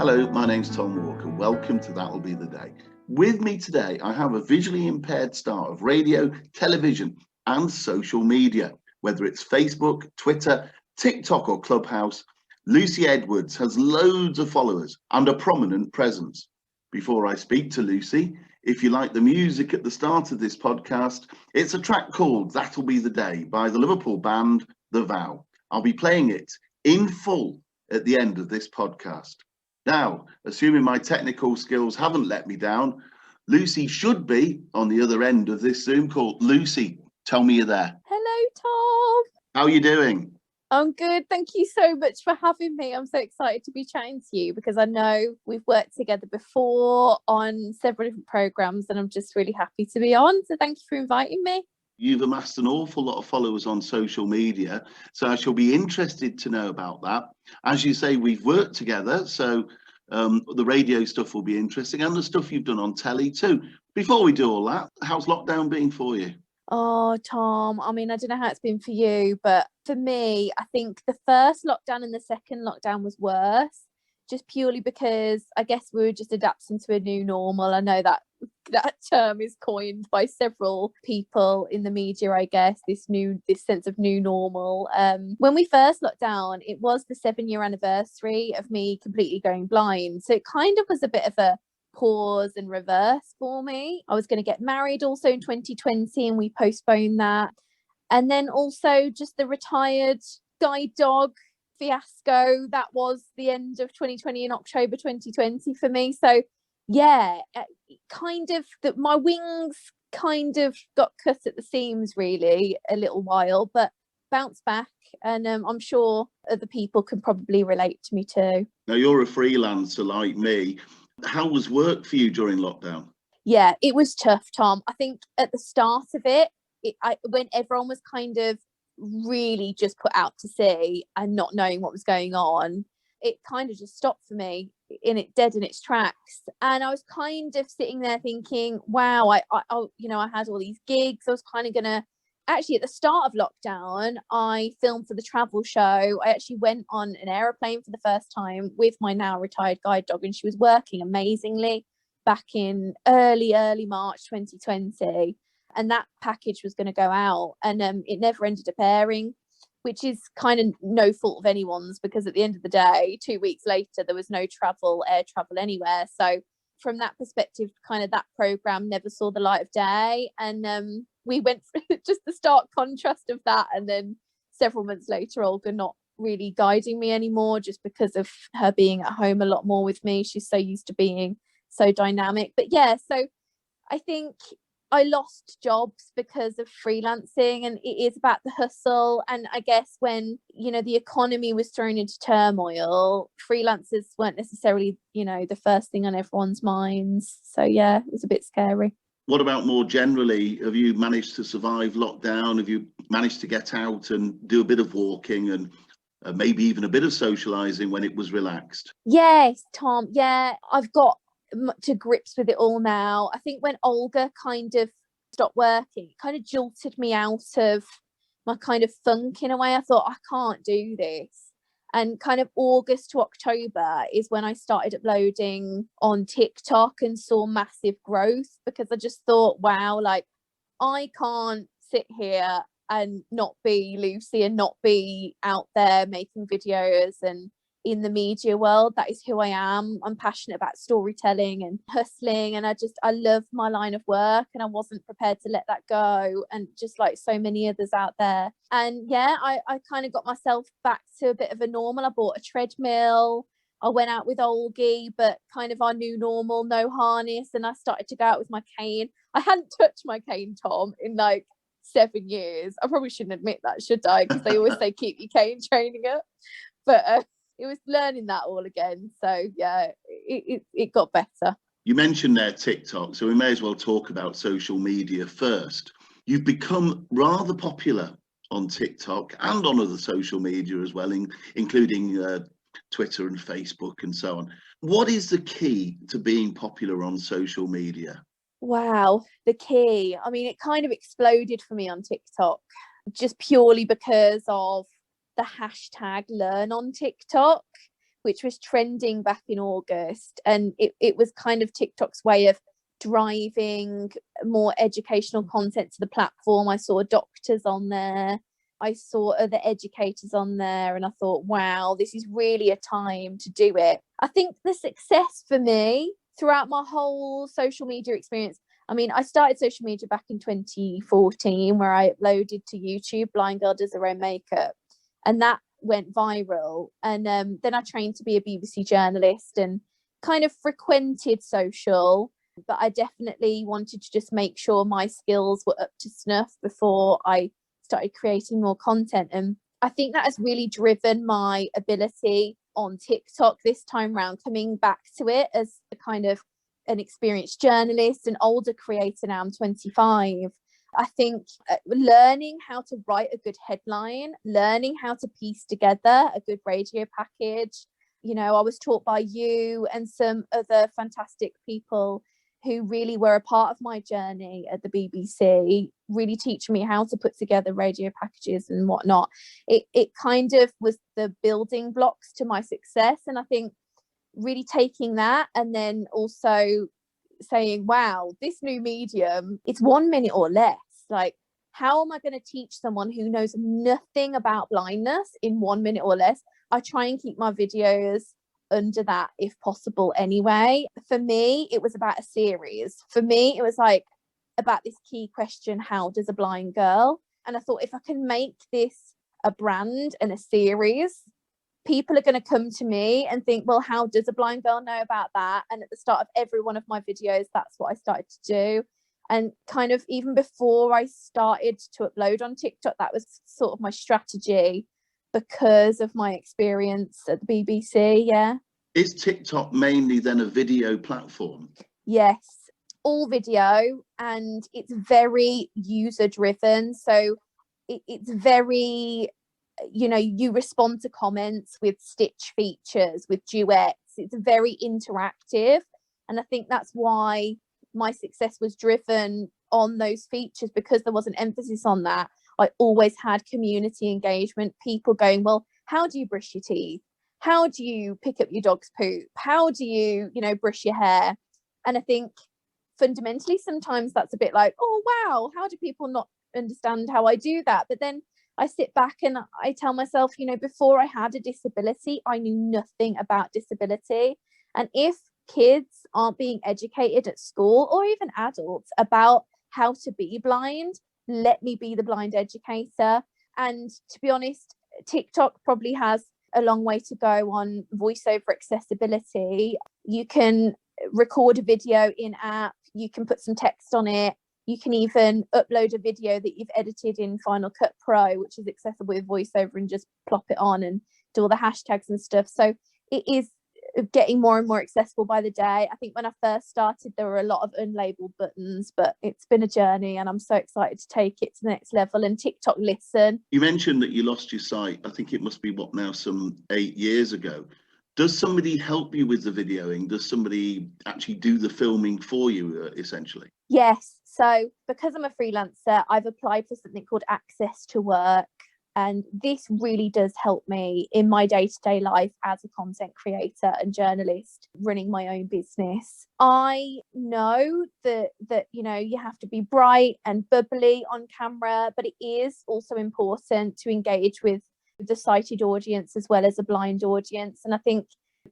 Hello, my name's Tom Walker. Welcome to That'll Be the Day. With me today, I have a visually impaired star of radio, television, and social media. Whether it's Facebook, Twitter, TikTok, or Clubhouse, Lucy Edwards has loads of followers and a prominent presence. Before I speak to Lucy, if you like the music at the start of this podcast, it's a track called That'll Be the Day by the Liverpool band The Vow. I'll be playing it in full at the end of this podcast. Now, assuming my technical skills haven't let me down, Lucy should be on the other end of this Zoom call. Lucy, tell me you're there. Hello, Tom. How are you doing? I'm good. Thank you so much for having me. I'm so excited to be chatting to you because I know we've worked together before on several different programs and I'm just really happy to be on. So thank you for inviting me. You've amassed an awful lot of followers on social media, so I shall be interested to know about that. As you say, we've worked together, so the radio stuff will be interesting and the stuff you've done on telly too. Before we do all that, how's lockdown been for you? Oh, Tom, I mean, I don't know how it's been for you, but for me, I think the first lockdown and the second lockdown was worse, just purely because I guess we were just adapting to a new normal. I know that term is coined by several people in the media, I guess, this sense of new normal. When we first locked down, it was the 7-year anniversary of me completely going blind. So it kind of was a bit of a pause and reverse for me. I was going to get married also in 2020 and we postponed that. And then also just the retired guide dog fiasco, that was the end of 2020 in October 2020 for me. So yeah, kind of that my wings kind of got cut at the seams really a little while, but bounced back, and I'm sure other people can probably relate to me too. Now, you're a freelancer like me. How was work for you during lockdown? Yeah, it was tough, Tom. I think at the start of it, when everyone was kind of really just put out to sea and not knowing what was going on, it kind of just stopped for me dead in its tracks. And I was kind of sitting there thinking, wow, I had all these gigs. I was kind of gonna, actually at the start of lockdown, I filmed for the travel show. I actually went on an aeroplane for the first time with my now retired guide dog, and she was working amazingly back in early March 2020. And that package was going to go out, and it never ended up airing, which is kind of no fault of anyone's, because at the end of the day, 2 weeks later, there was no air travel anywhere. So from that perspective, kind of that program never saw the light of day. And we went for just the stark contrast of that. And then several months later, Olga not really guiding me anymore, just because of her being at home a lot more with me. She's so used to being so dynamic. But yeah, so I think I lost jobs because of freelancing, and it is about the hustle. And I guess when, the economy was thrown into turmoil, freelancers weren't necessarily, the first thing on everyone's minds. So yeah, it was a bit scary. What about more generally? Have you managed to survive lockdown? Have you managed to get out and do a bit of walking and maybe even a bit of socializing when it was relaxed? Yes, Tom. Yeah, I've got to grips with it all now. I think when Olga kind of stopped working, it kind of jolted me out of my kind of funk in a way. I thought, I can't do this. And kind of August to October is when I started uploading on TikTok and saw massive growth, because I just thought, wow, like I can't sit here and not be Lucy and not be out there making videos and in the media world. That is who I am. I'm passionate about storytelling and hustling, and I love my line of work, and I wasn't prepared to let that go, and just like so many others out there. And yeah, I kind of got myself back to a bit of a normal. I bought a treadmill, I went out with Olgie, but kind of our new normal, no harness, and I started to go out with my cane. I hadn't touched my cane, Tom, in like 7 years. I probably shouldn't admit that, should I? Because they always say keep your cane training up, but it was learning that all again. So yeah, it got better. You mentioned there TikTok, so we may as well talk about social media first. You've become rather popular on TikTok and on other social media as well, including Twitter and Facebook and so on. What is the key to being popular on social media? Wow, the key. I mean, it kind of exploded for me on TikTok, just purely because of the hashtag learn on TikTok. which was trending back in August. And it was kind of TikTok's way of driving more educational content to the platform. I saw doctors on there, I saw other educators on there, and I thought, wow, this is really a time to do it. I think the success for me throughout my whole social media experience, I mean, I started social media back in 2014 where I uploaded to YouTube Blind Girl Does Her Own Makeup, and that went viral. And then I trained to be a BBC journalist and kind of frequented social, but I definitely wanted to just make sure my skills were up to snuff before I started creating more content. And I think that has really driven my ability on TikTok this time round, coming back to it as a kind of an experienced journalist, an older creator now. I'm 25. I think learning how to write a good headline, learning how to piece together a good radio package. You know, I was taught by you and some other fantastic people who really were a part of my journey at the BBC, really teaching me how to put together radio packages and whatnot. It kind of was the building blocks to my success. And I think really taking that and then also saying, wow, this new medium, it's 1 minute or less. Like, how am I going to teach someone who knows nothing about blindness in 1 minute or less? I try and keep my videos under that if possible anyway. For me, it was about a series. For me, it was like about this key question, how does a blind girl? And I thought, if I can make this a brand and a series, people are going to come to me and think, well, how does a blind girl know about that? And at the start of every one of my videos, that's what I started to do. And kind of even before I started to upload on TikTok, that was sort of my strategy because of my experience at the BBC. Yeah. Is TikTok mainly then a video platform? Yes, all video, and it's very user driven. So it's very, you know, you respond to comments with stitch features, with duets. It's very interactive. And I think that's why my success was driven on those features, because there was an emphasis on that. I always had community engagement, people going, well, how do you brush your teeth? How do you pick up your dog's poop? How do you, you know, brush your hair? And I think fundamentally, sometimes that's a bit like, oh, wow, how do people not understand how I do that? But then I sit back and I tell myself, you know, before I had a disability, I knew nothing about disability. And if kids aren't being educated at school, or even adults, about how to be blind, let me be the blind educator. And to be honest, TikTok probably has a long way to go on voiceover accessibility. You can record a video in app, you can put some text on it, you can even upload a video that you've edited in Final Cut Pro, which is accessible with voiceover, and just plop it on and do all the hashtags and stuff. So it is getting more and more accessible by the day. I think when I first started, there were a lot of unlabeled buttons, but it's been a journey and I'm so excited to take it to the next level. And TikTok Listen. You mentioned that you lost your sight. I think it must be what now, some 8 years ago. Does somebody help you with the videoing? Does somebody actually do the filming for you, essentially? Yes. So because I'm a freelancer, I've applied for something called Access to Work. And this really does help me in my day-to-day life as a content creator and journalist running my own business. I know that you know, you have to be bright and bubbly on camera, but it is also important to engage with the sighted audience as well as a blind audience. And I think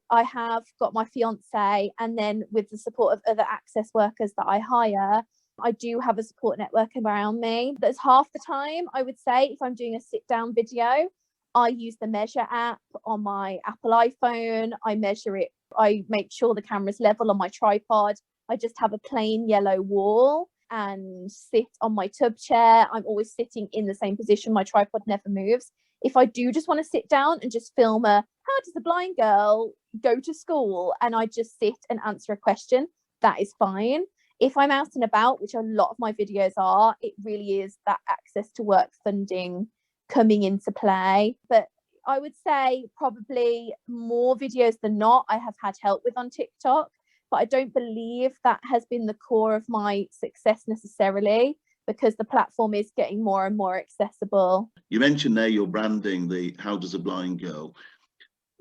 I have got my fiance, and then with the support of other access workers that I hire, I do have a support network around me. That's half the time, I would say, if I'm doing a sit down video, I use the Measure app on my Apple iPhone. I measure it. I make sure the camera's level on my tripod. I just have a plain yellow wall and sit on my tub chair. I'm always sitting in the same position. My tripod never moves. If I do just want to sit down and just film how does a blind girl go to school, and I just sit and answer a question, that is fine. If I'm out and about, which a lot of my videos are, it really is that Access to Work funding coming into play. But I would say probably more videos than not, I have had help with on TikTok, but I don't believe that has been the core of my success necessarily, because the platform is getting more and more accessible. You mentioned there your branding, the How Does a Blind Girl.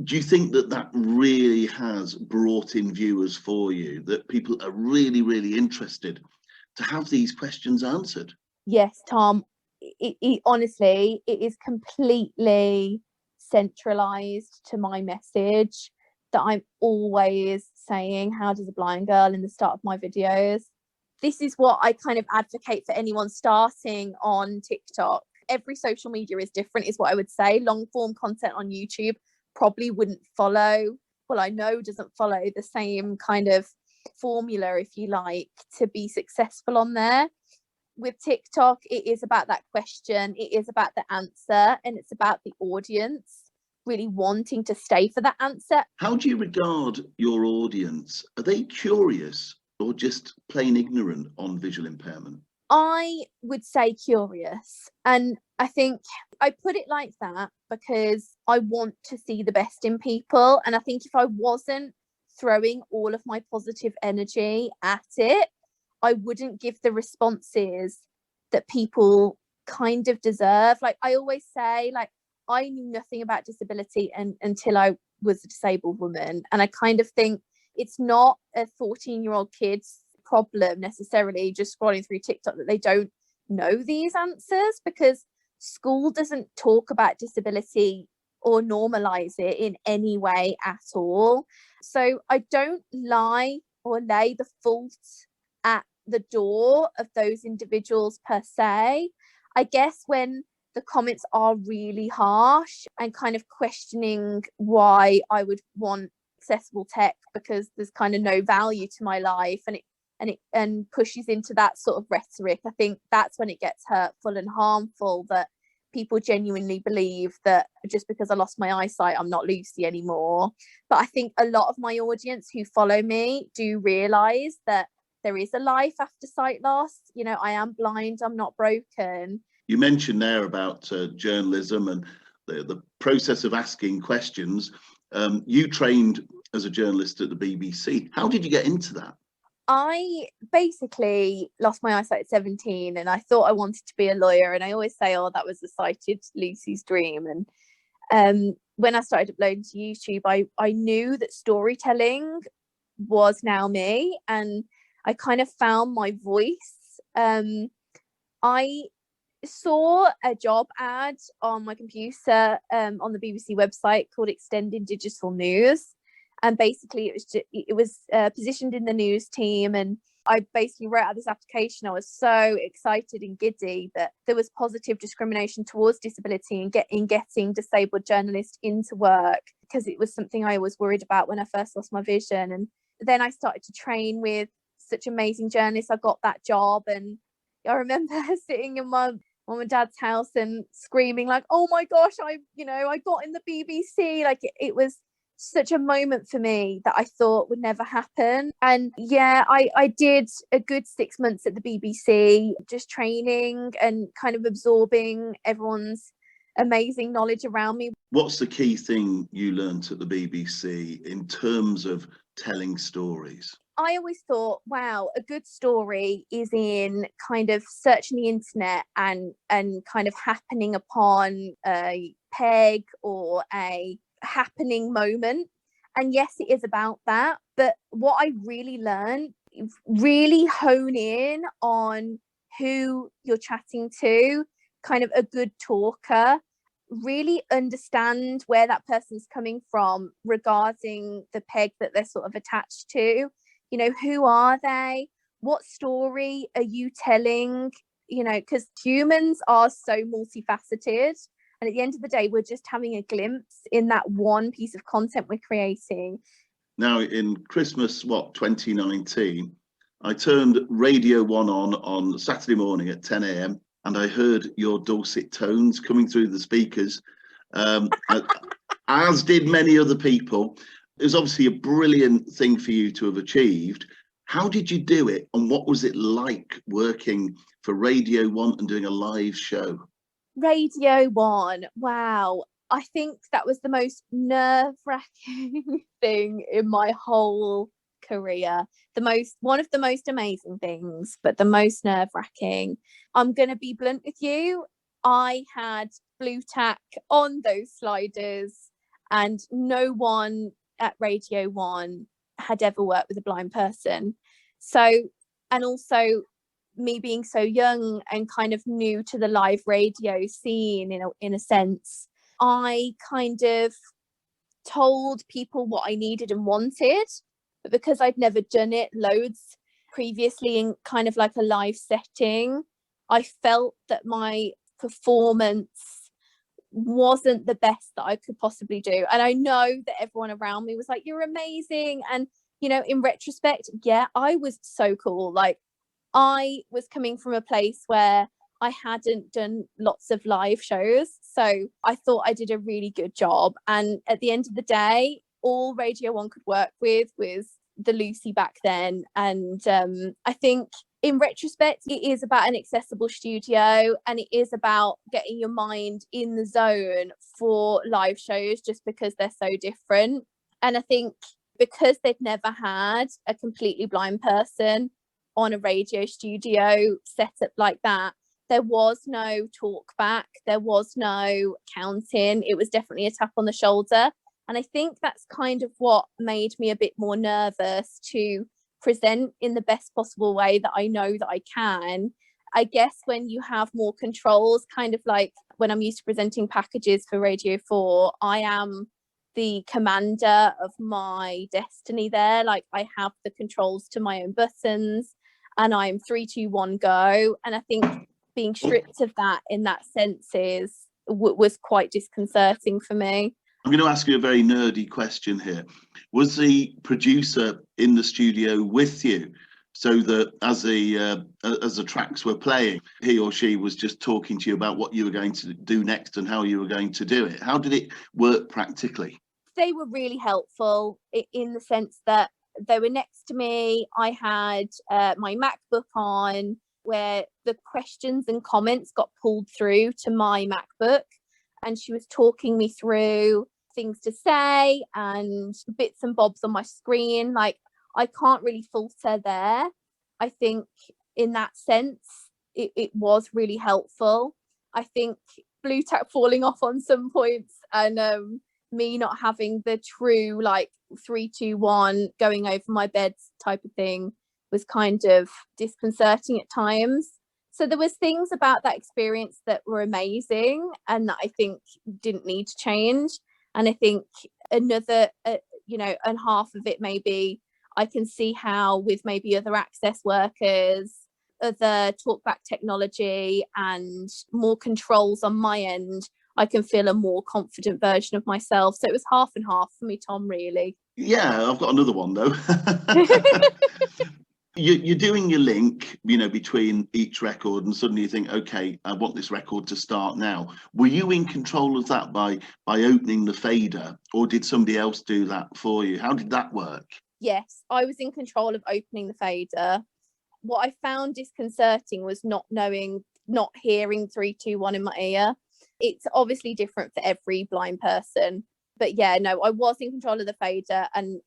Do you think that that really has brought in viewers for you, that people are really, really interested to have these questions answered? Yes, Tom. Honestly, it is completely centralized to my message that I'm always saying, how does a blind girl, in the start of my videos. This is what I kind of advocate for anyone starting on TikTok. Every social media is different, is what I would say. Long form content on YouTube probably wouldn't follow, well, I know doesn't follow the same kind of formula, if you like, to be successful on there. With TikTok, it is about that question, it is about the answer, and it's about the audience really wanting to stay for that answer. How do you regard your audience? Are they curious or just plain ignorant on visual impairment? I would say curious. And I think I put it like that because I want to see the best in people. And I think if I wasn't throwing all of my positive energy at it, I wouldn't give the responses that people kind of deserve. Like I always say, like I knew nothing about disability until I was a disabled woman. And I kind of think it's not a 14-year-old kid's problem necessarily just scrolling through TikTok that they don't know these answers, because school doesn't talk about disability or normalize it in any way at all. So I don't lie or lay the fault at the door of those individuals per se. I guess when the comments are really harsh and kind of questioning why I would want accessible tech because there's kind of no value to my life, and pushes into that sort of rhetoric, I think that's when it gets hurtful and harmful, that people genuinely believe that just because I lost my eyesight, I'm not Lucy anymore. But I think a lot of my audience who follow me do realise that there is a life after sight loss. You know, I am blind, I'm not broken. You mentioned there about journalism and the process of asking questions. You trained as a journalist at the BBC. How did you get into that? I basically lost my eyesight at 17 and I thought I wanted to be a lawyer. And I always say, oh, that was a sighted Lucy's dream. And when I started uploading to YouTube, I knew that storytelling was now me, and I kind of found my voice. I saw a job ad on my computer on the BBC website called Extending Digital News. And basically it was positioned in the news team, and I basically wrote out this application. I was so excited and giddy that there was positive discrimination towards disability and getting disabled journalists into work, because it was something I was worried about when I first lost my vision. And then I started to train with such amazing journalists. I got that job, and I remember sitting in my mum and dad's house and screaming like, oh my gosh, I got in the BBC. Like it was such a moment for me that I thought would never happen. And yeah, I did a good 6 months at the BBC, just training and kind of absorbing everyone's amazing knowledge around me. What's the key thing you learnt at the BBC in terms of telling stories? I always thought, wow, a good story is in kind of searching the internet and kind of happening upon a peg or a happening moment. And yes, it is about that. But what I really learned, really hone in on who you're chatting to, kind of a good talker, really understand where that person's coming from regarding the peg that they're sort of attached to. You know, who are they? What story are you telling? You know, because humans are so multifaceted. And at the end of the day, we're just having a glimpse in that one piece of content we're creating. Now, in Christmas, 2019, I turned Radio 1 on Saturday morning at 10 a.m. and I heard your dulcet tones coming through the speakers, as did many other people. It was obviously a brilliant thing for you to have achieved. How did you do it, and what was it like working for Radio 1 and doing a live show? Radio 1, wow. I think that was the most nerve-wracking thing in my whole career. One of the most amazing things, but the most nerve-wracking. I'm going to be blunt with you. I had blue tack on those sliders and no one at Radio 1 had ever worked with a blind person. So, and also me being so young and kind of new to the live radio scene in a sense, I kind of told people what I needed and wanted, but because I'd never done it loads previously in kind of like a live setting, I felt that my performance wasn't the best that I could possibly do. And I know that everyone around me was like, you're amazing. And, you know, in retrospect, yeah, I was so cool. Like, I was coming from a place where I hadn't done lots of live shows. So I thought I did a really good job. And at the end of the day, all Radio 1 could work with was the Lucy back then. And I think in retrospect, it is about an accessible studio, and it is about getting your mind in the zone for live shows just because they're so different. And I think because they'd never had a completely blind person on a radio studio setup like that, there was no talk back, there was no counting. It was definitely a tap on the shoulder. And I think that's kind of what made me a bit more nervous to present in the best possible way that I know that I can. I guess when you have more controls, kind of like when I'm used to presenting packages for Radio 4, I am the commander of my destiny there. Like, I have the controls to my own buttons, and I'm 3, 2, 1, go. And I think being stripped of that in that sense was quite disconcerting for me. I'm going to ask you a very nerdy question here. Was the producer in the studio with you, so that as the tracks were playing, he or she was just talking to you about what you were going to do next and how you were going to do it? How did it work practically? They were really helpful in the sense that they were next to me. I had my MacBook on, where the questions and comments got pulled through to my MacBook, and she was talking me through things to say and bits and bobs on my screen. Like, I can't really falter there. I think in that sense, it was really helpful. I think Blue Tack falling off on some points, and me not having the true like 3, 2, 1 going over my bed type of thing was kind of disconcerting at times. So there was things about that experience that were amazing and that I think didn't need to change. And I think another, and half of it maybe I can see how with maybe other access workers, other talkback technology and more controls on my end, I can feel a more confident version of myself. So it was half and half for me, Tom, really. Yeah, I've got another one though. You're doing your link, between each record, and suddenly you think, okay, I want this record to start now. Were you in control of that by opening the fader, or did somebody else do that for you? How did that work? Yes, I was in control of opening the fader. What I found disconcerting was not hearing 3, 2, 1 in my ear. It's obviously different for every blind person. But yeah, no, I was in control of the fader and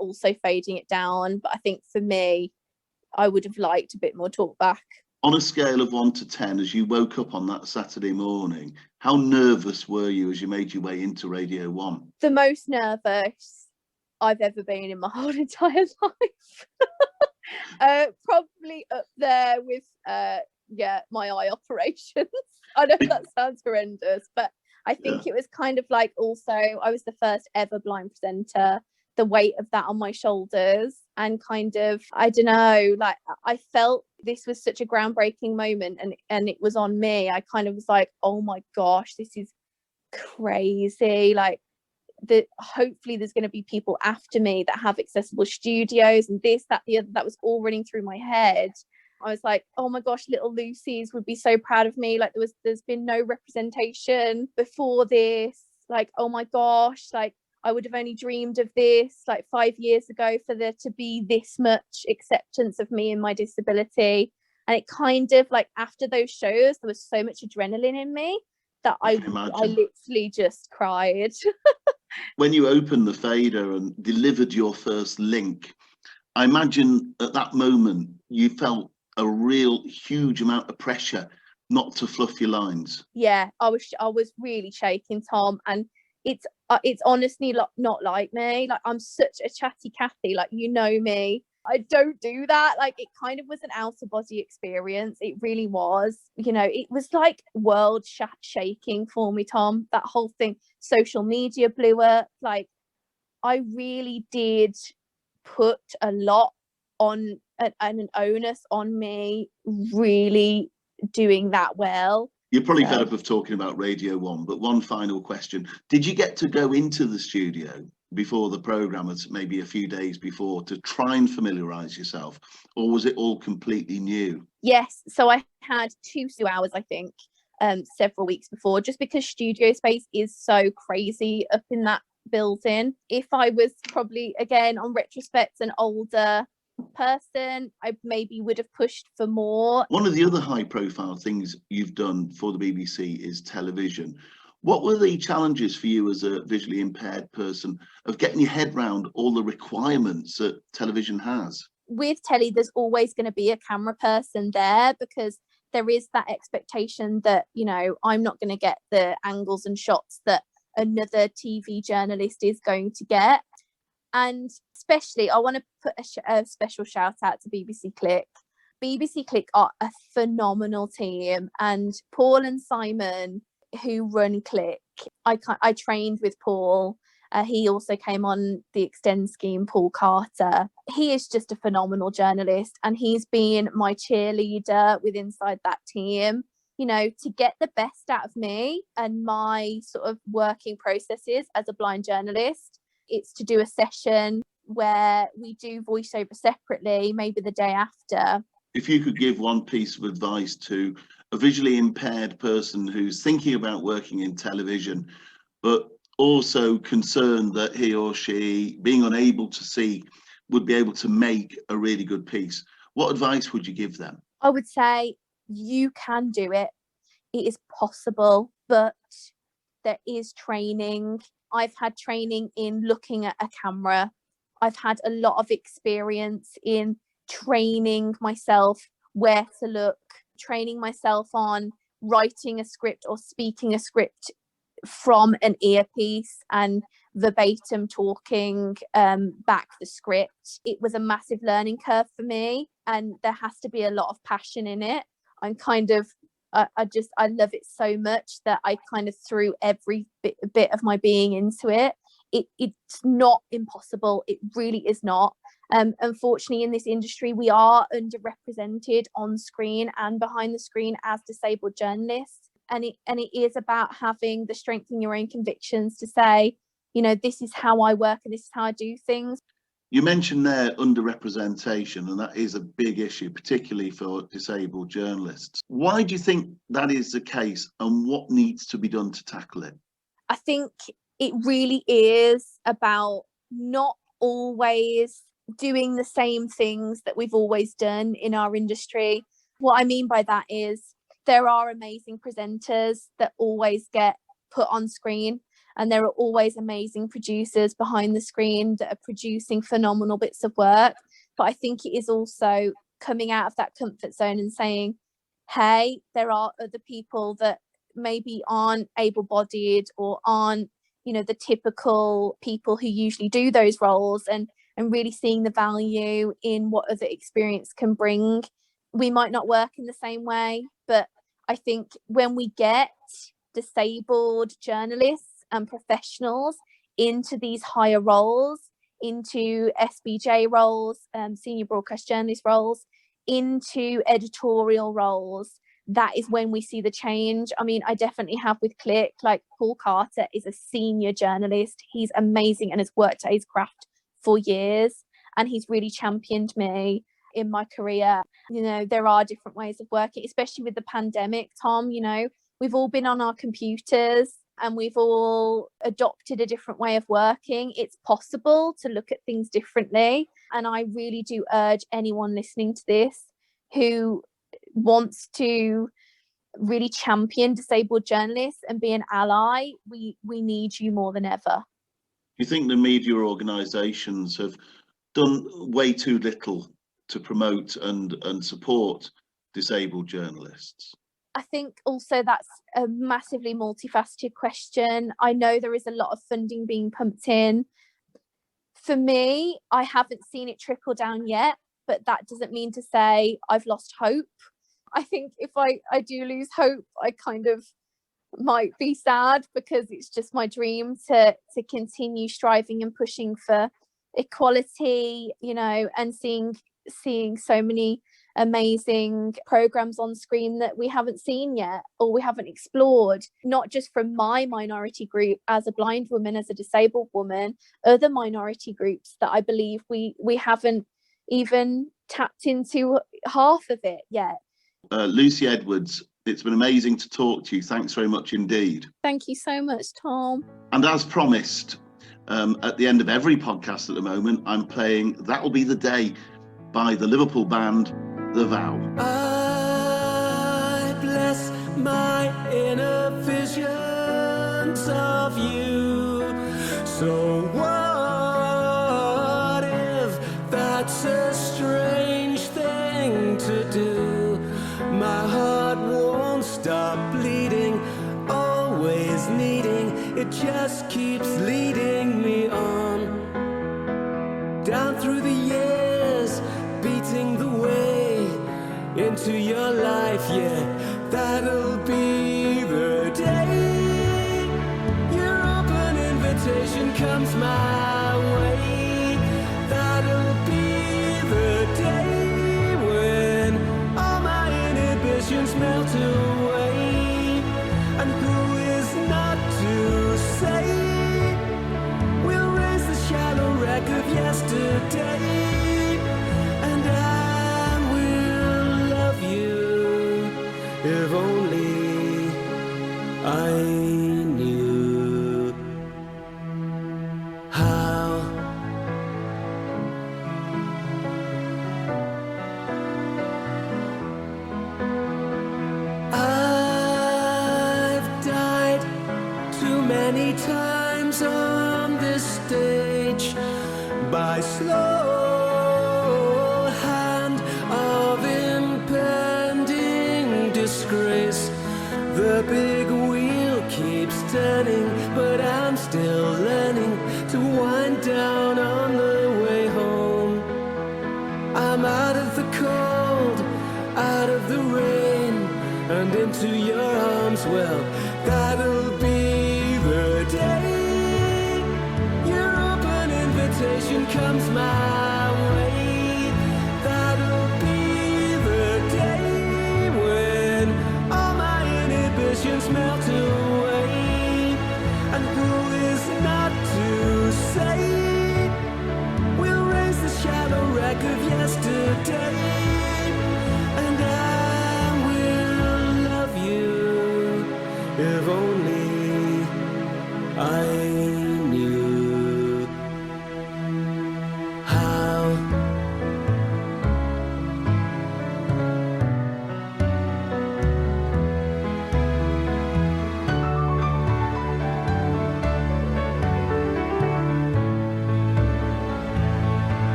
also fading it down. But I think for me, I would have liked a bit more talk back. On a scale of 1 to 10, as you woke up on that Saturday morning, how nervous were you as you made your way into Radio 1? The most nervous I've ever been in my whole entire life. Probably up there with my eye operations. I know that sounds horrendous, but I think it was kind of like, also I was the first ever blind presenter, the weight of that on my shoulders, and kind of, I don't know, like I felt this was such a groundbreaking moment, and it was on me. I kind of was like, oh my gosh, this is crazy. Like, hopefully there's going to be people after me that have accessible studios and this, that, the other. That was all running through my head. I was like, oh my gosh, little Lucy's would be so proud of me. Like, there's been no representation before this. Like, oh my gosh, like I would have only dreamed of this like 5 years ago, for there to be this much acceptance of me and my disability. And it kind of like, after those shows, there was so much adrenaline in me that I literally just cried. When you opened the fader and delivered your first link, I imagine at that moment you felt a real huge amount of pressure not to fluff your lines. Yeah, I was really shaking, Tom, and It's honestly not like me. Like, I'm such a chatty Cathy, like, you know me. I don't do that. Like, it kind of was an out of body experience. It really was. You know, it was like world shaking for me, Tom. That whole thing, social media blew up. Like, I really did put a lot on an onus on me really doing that well. You're probably fed up of talking about Radio 1, but one final question. Did you get to go into the studio before the programme, maybe a few days before, to try and familiarise yourself, or was it all completely new? Yes, so I had 2 hours, I think, several weeks before, just because studio space is so crazy up in that building. If I was probably, again, on retrospect, an older person, I maybe would have pushed for more. One of the other high profile things you've done for the BBC is television. What were the challenges for you as a visually impaired person of getting your head around all the requirements that television has? With telly, there's always going to be a camera person there, because there is that expectation that, you know, I'm not going to get the angles and shots that another TV journalist is going to get. And especially, I want to put a special shout out to BBC Click. BBC Click are a phenomenal team, and Paul and Simon, who run Click, I trained with Paul. He also came on the Extend scheme, Paul Carter. He is just a phenomenal journalist, and he's been my cheerleader with inside that team. You know, to get the best out of me and my sort of working processes as a blind journalist, it's to do a session where we do voiceover separately, maybe the day after. If you could give one piece of advice to a visually impaired person who's thinking about working in television, but also concerned that he or she, being unable to see, would be able to make a really good piece, what advice would you give them? I would say you can do it. It is possible, but there is training. I've had training in looking at a camera. I've had a lot of experience in training myself where to look, training myself on writing a script or speaking a script from an earpiece and verbatim talking back the script. It was a massive learning curve for me, and there has to be a lot of passion in it. I'm kind of I love it so much that I kind of threw every bit of my being into it. It's not impossible. It really is not. Unfortunately, in this industry, we are underrepresented on screen and behind the screen as disabled journalists. And it is about having the strength in your own convictions to say, you know, this is how I work and this is how I do things. You mentioned there underrepresentation, and that is a big issue, particularly for disabled journalists. Why do you think that is the case, and what needs to be done to tackle it? I think it really is about not always doing the same things that we've always done in our industry. What I mean by that is there are amazing presenters that always get put on screen, and there are always amazing producers behind the screen that are producing phenomenal bits of work. But I think it is also coming out of that comfort zone and saying, hey, there are other people that maybe aren't able-bodied or aren't, you know, the typical people who usually do those roles, and really seeing the value in what other experience can bring. We might not work in the same way, but I think when we get disabled journalists and professionals into these higher roles, into SBJ roles, senior broadcast journalist roles, into editorial roles, that is when we see the change. I mean, I definitely have with Click, like Paul Carter is a senior journalist. He's amazing and has worked at his craft for years, and he's really championed me in my career. You know, there are different ways of working, especially with the pandemic, Tom. You know, we've all been on our computers and we've all adopted a different way of working. It's possible to look at things differently, and I really do urge anyone listening to this who wants to really champion disabled journalists and be an ally. We need you more than ever. Do you think the media organisations have done way too little to promote and support disabled journalists? I think also that's a massively multifaceted question. I know there is a lot of funding being pumped in. For me, I haven't seen it trickle down yet, but that doesn't mean to say I've lost hope. I think if I do lose hope, I kind of might be sad, because it's just my dream to continue striving and pushing for equality, you know, and seeing so many amazing programs on screen that we haven't seen yet, or we haven't explored, not just from my minority group as a blind woman, as a disabled woman, other minority groups that I believe we haven't even tapped into half of it yet. Lucy Edwards, it's been amazing to talk to you. Thanks very much indeed. Thank you so much, Tom. And as promised, at the end of every podcast at the moment, I'm playing That'll Be the Day by the Liverpool band The Vow. I bless my inner visions of you. So what if that's a strange thing to do? My heart won't stop bleeding, always needing, it just keeps leading me on. Down through the years, beating the way into your life, yeah, that'll be the day your open invitation comes my way. That'll be the day when all my inhibitions melt away. And who is not to say we'll raise the shallow wreck of yesterday. If only I knew how. I've died too many times on this stage by slow disgrace. The big wheel keeps turning, but I'm still learning to wind down on the way home. I'm out of the cold, out of the rain, and into your arms. Well, that'll be the day your open invitation comes my way. That'll be the day melt away. And who is not to say we'll raise the shallow wreck of yesterday. And I will love you if only I